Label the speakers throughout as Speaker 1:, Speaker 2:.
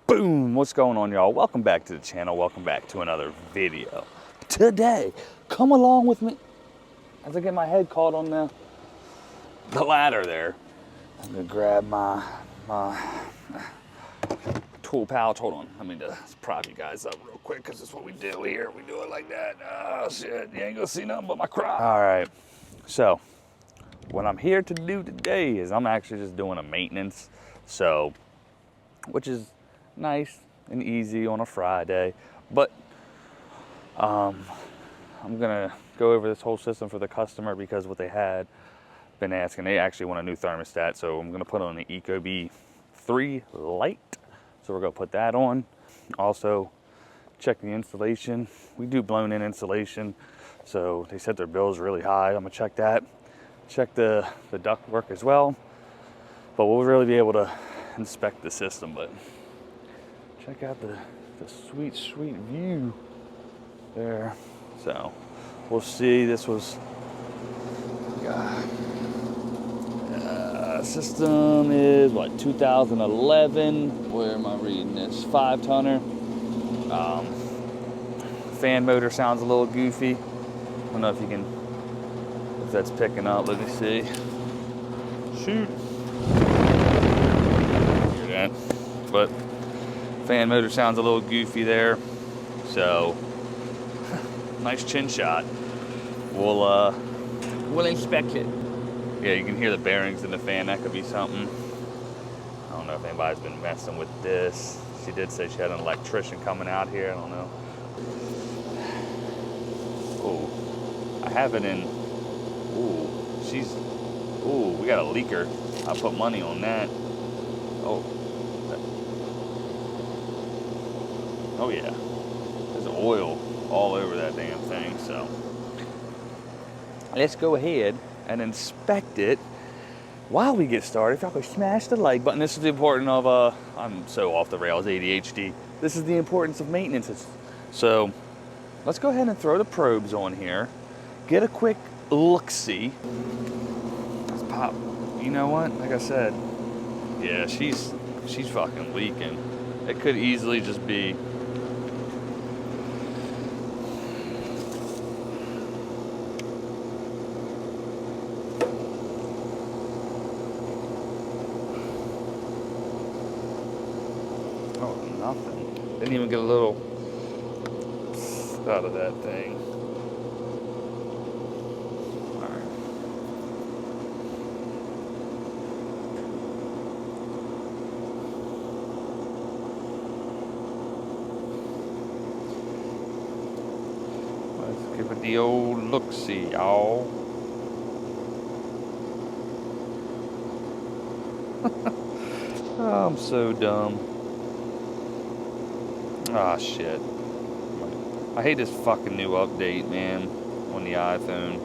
Speaker 1: Boom! What's going on, y'all? Welcome back to the channel. Welcome back to another video. Today, come along with me as I get my head caught on the ladder there. I'm gonna grab my tool pouch. Hold on, let me just prop you guys up real quick because that's what we do here. We do it like that. Oh shit, you ain't gonna see nothing but my crotch. All right, so what I'm here to do today is I'm actually just doing a maintenance, so which is nice and easy on a Friday, but I'm gonna go over this whole system for the customer because what they had been asking, they actually want a new thermostat, so I'm gonna put on the Ecobee 3 Lite, so we're gonna put that on. Also check the insulation. We do blown in insulation, so they said their bill is really high. I'm gonna check that, check the duct work as well, but we'll really be able to inspect the system. But check out the sweet view there. So we'll see. This was system is what, 2011. Where am I reading this? 5-tonner. Fan motor sounds a little goofy. I don't know if you can, if that's picking up. Let me see. Shoot. Hear that? But fan motor sounds a little goofy there. So nice chin shot. We'll inspect it. Yeah, you can hear the bearings in the fan. That could be something. I don't know if anybody's been messing with this. She did say she had an electrician coming out here. I don't know. Oh, I have it in. Ooh, we got a leaker. I put money on that. Oh yeah, there's oil all over that damn thing. So let's go ahead and inspect it. While we get started, if y'all could smash the like button. This is the importance of, I'm so off the rails, ADHD. This is the importance of maintenance. So let's go ahead and throw the probes on here. Get a quick look-see. Let's pop, you know what, like I said, yeah, she's fucking leaking. It could easily just be nothing. Didn't even get a little out of that thing. All right. Let's give it the old look-see, y'all. Oh, I'm so dumb. Ah, shit. I hate this fucking new update, man, on the iPhone.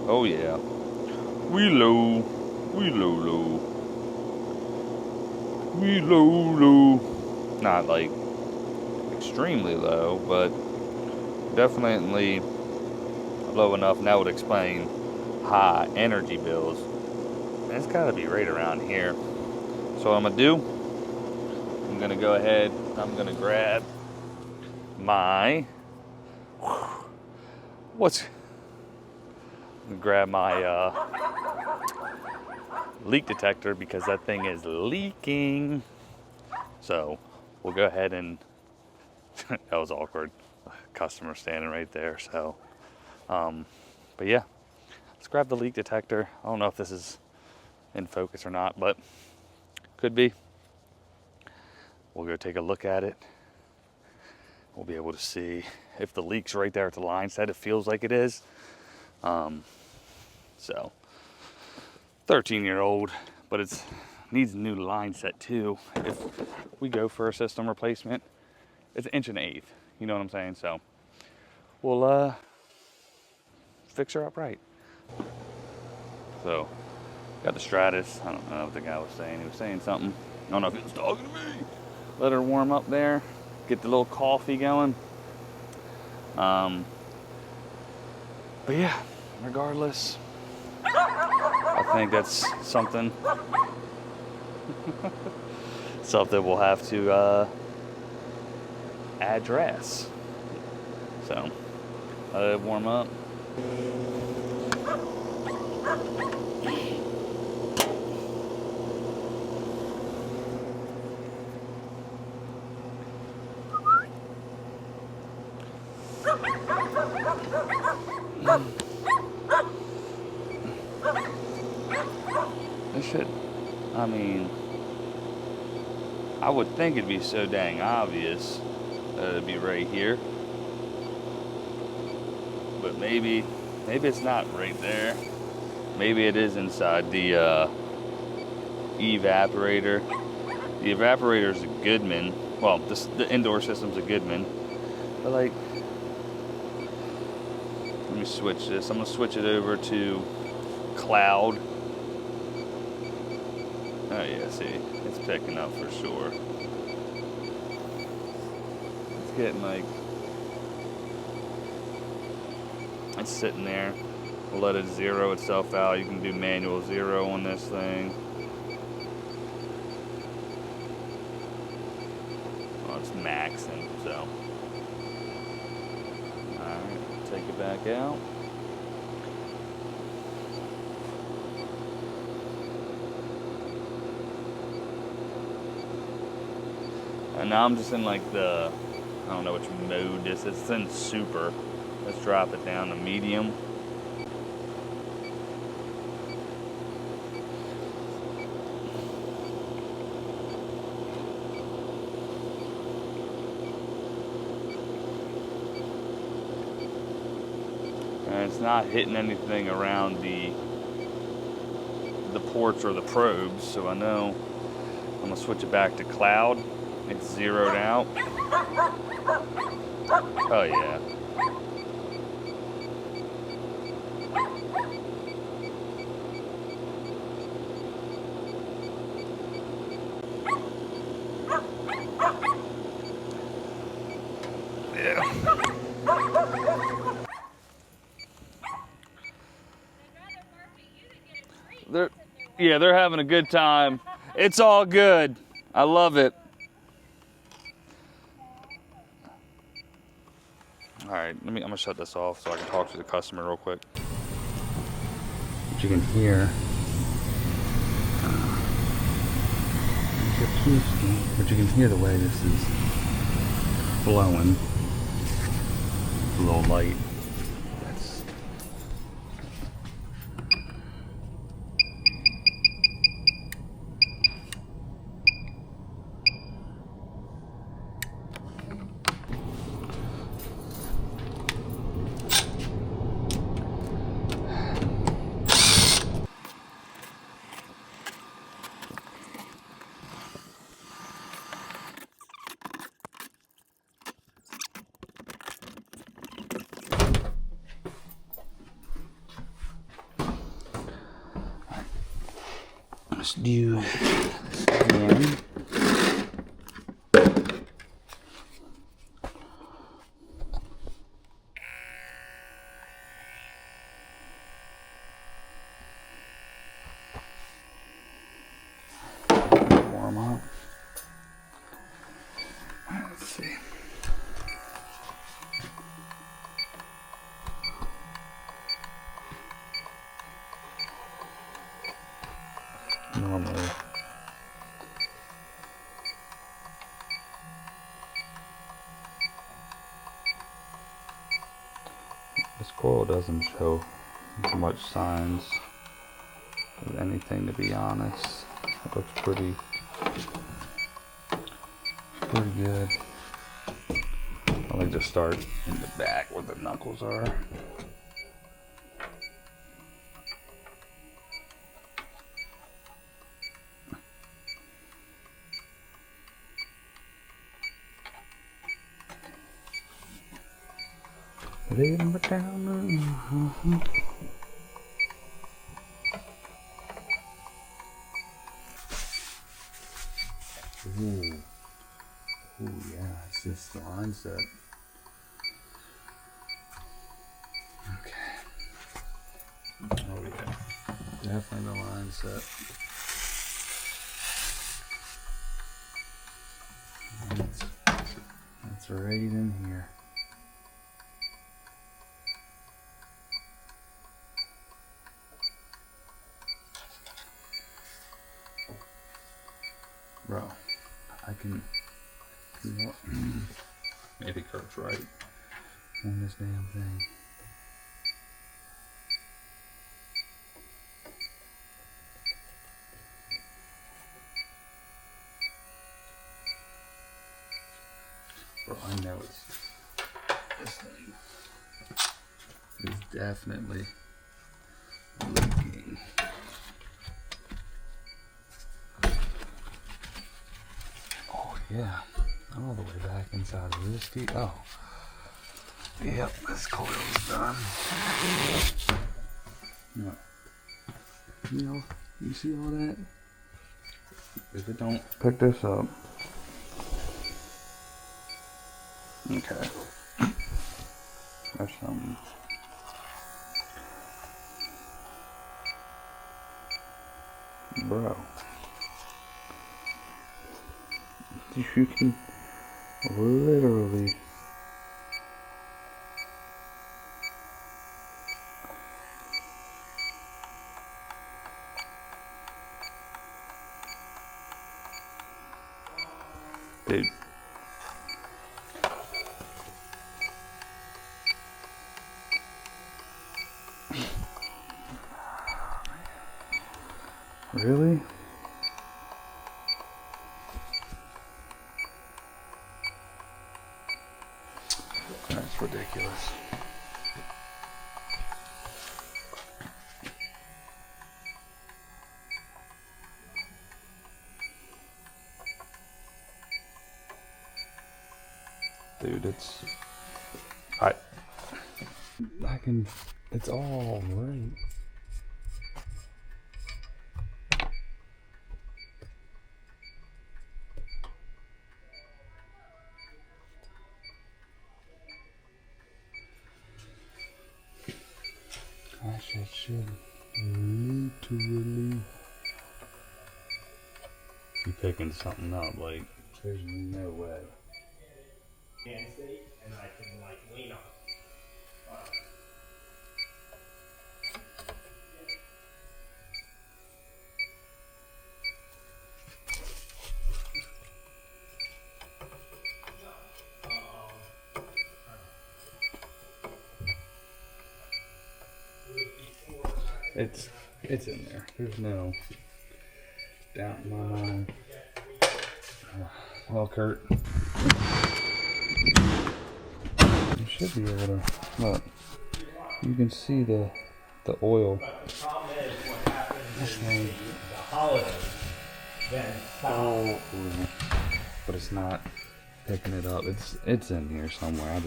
Speaker 1: Oh, yeah. We low. Not like extremely low, but definitely low enough. And that would explain high energy bills. And it's gotta be right around here. So what I'm gonna do, I'm gonna go ahead, I'm gonna grab my, leak detector because that thing is leaking. So we'll go ahead and, that was awkward. Customer standing right there, so, but yeah, let's grab the leak detector. I don't know if this is in focus or not, but could be. We'll go take a look at it. We'll be able to see if the leak's right there at the line set. It feels like it is. So 13-year-old, but it needs a new line set too. If we go for a system replacement, it's 1 1/8 inch. You know what I'm saying? So we'll fix her up right. So got the Stratus. I don't know what the guy was saying. He was saying something. I don't know if he was talking to me. Let her warm up there. Get the little coffee going. But yeah, regardless, I think that's something. something we'll have to address. So, let it warm up. This should, I mean, I would think it'd be so dang obvious that it'd be right here. But maybe it's not right there. Maybe it is inside the evaporator. The evaporator's a Goodman. Well, the indoor system's a Goodman. But like, let me switch this. I'm gonna switch it over to cloud. Oh yeah, see, it's picking up for sure. It's getting like, it's sitting there. We'll let it zero itself out. You can do manual zero on this thing. Well, it's maxing, so. Alright, take it back out. And now I'm just in like the, I don't know which mode this is. It's in super. Let's drop it down to medium. And it's not hitting anything around the ports or the probes, so I know I'm gonna switch it back to cloud. It's zeroed out. Oh yeah. They're having a good time. It's all good. I love it. All right, I'm gonna shut this off so I can talk to the customer real quick. What you can hear, but you can hear the way this is blowing. A little light. Let's do this again. Warm up. Let's see. Normally, this coil doesn't show much signs of anything, to be honest. It looks pretty good. I like to start in the back where the knuckles are. Leaving it down. Ooh, yeah, it's just the line set. Okay. Oh yeah, definitely the line set. It's right in here. Bro, I can, you know what? Maybe Kurt's right on this damn thing. Bro, I know this thing is definitely leaking. Oh yeah, all the way back inside of this deep. Oh, yep, this coil's done. No. You know, you see all that? If it don't pick this up. Okay. That's something. Bro. You can literally dude. Really? That's ridiculous. Dude, it's all right. Gosh, it should literally be picking something up. Like, there's no way.
Speaker 2: Hand steady, and I can like lean on it.
Speaker 1: It's in there. There's no doubt in my mind. Well, Kurt, you should be able to look. You can see the oil.
Speaker 2: But the problem is what happens in the holidays, then
Speaker 1: Oh, but it's not picking it up. It's in here somewhere.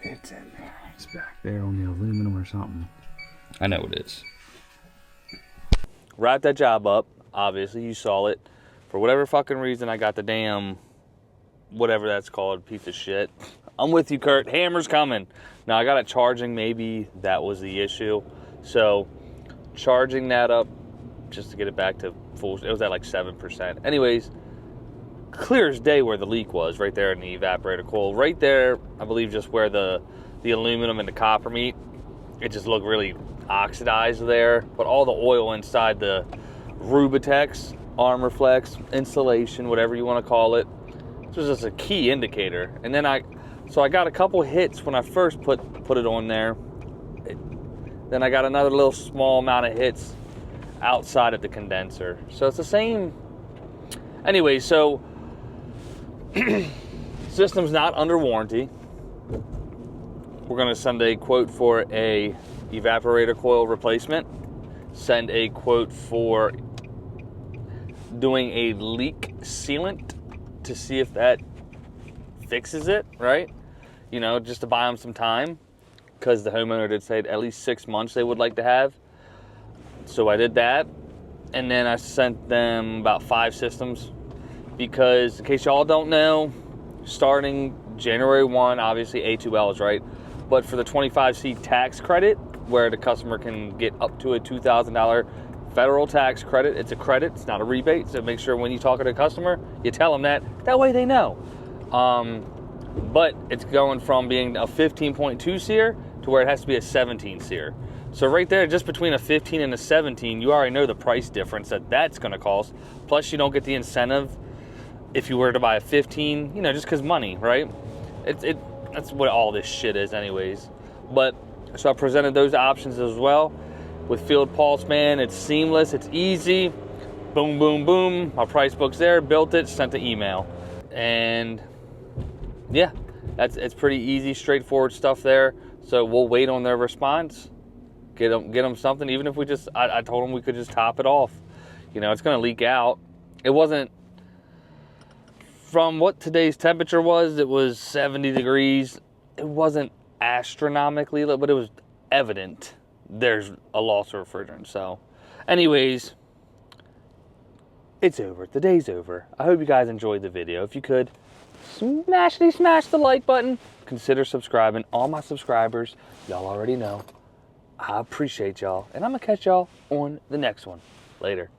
Speaker 1: It's in there. It's back there on the aluminum or something. I know it is. Wrap that job up. Obviously, you saw it. For whatever fucking reason, I got the damn, whatever that's called, piece of shit. I'm with you, Kurt. Hammer's coming. Now, I got it charging. Maybe that was the issue. So, charging that up just to get it back to full. It was at like 7%. Anyways, clear as day where the leak was, right there in the evaporator coil. Right there, I believe just where the aluminum and the copper meet. It just looked really oxidized there. But all the oil inside the Rubitex, Armor Flex, insulation, whatever you want to call it. This was just a key indicator. And then I got a couple hits when I first put it on there. Then I got another little small amount of hits outside of the condenser. So it's the same. Anyway, so system's not under warranty. We're going to send a quote for a evaporator coil replacement. Send a quote for doing a leak sealant to see if that fixes it, right? You know, just to buy them some time, because the homeowner did say at least 6 months they would like to have. So I did that, and then I sent them about 5 systems, because in case y'all don't know, starting January 1, obviously A2Ls, right? But for the 25C tax credit, where the customer can get up to a $2,000 federal tax credit. It's a credit, it's not a rebate. So make sure when you talk to a customer, you tell them that. That way they know. But it's going from being a 15.2 SEER to where it has to be a 17 SEER. So right there, just between a 15 and a 17, you already know the price difference that that's going to cost. Plus, you don't get the incentive if you were to buy a 15, you know, just because money, right? That's what all this shit is anyways. But, so I presented those options as well. With Field Pulse, man, it's seamless, it's easy. Boom, boom, boom. My price book's there, built it, sent the email. And yeah, it's pretty easy, straightforward stuff there. So we'll wait on their response. Get them something, even if we just, I told them we could just top it off. You know, it's going to leak out. It wasn't, from what today's temperature was, it was 70 degrees. It wasn't astronomically low, but it was evident there's a loss of refrigerant. So, anyways, it's over. The day's over. I hope you guys enjoyed the video. If you could, smash the like button. Consider subscribing. All my subscribers, y'all already know. I appreciate y'all, and I'm gonna catch y'all on the next one. Later.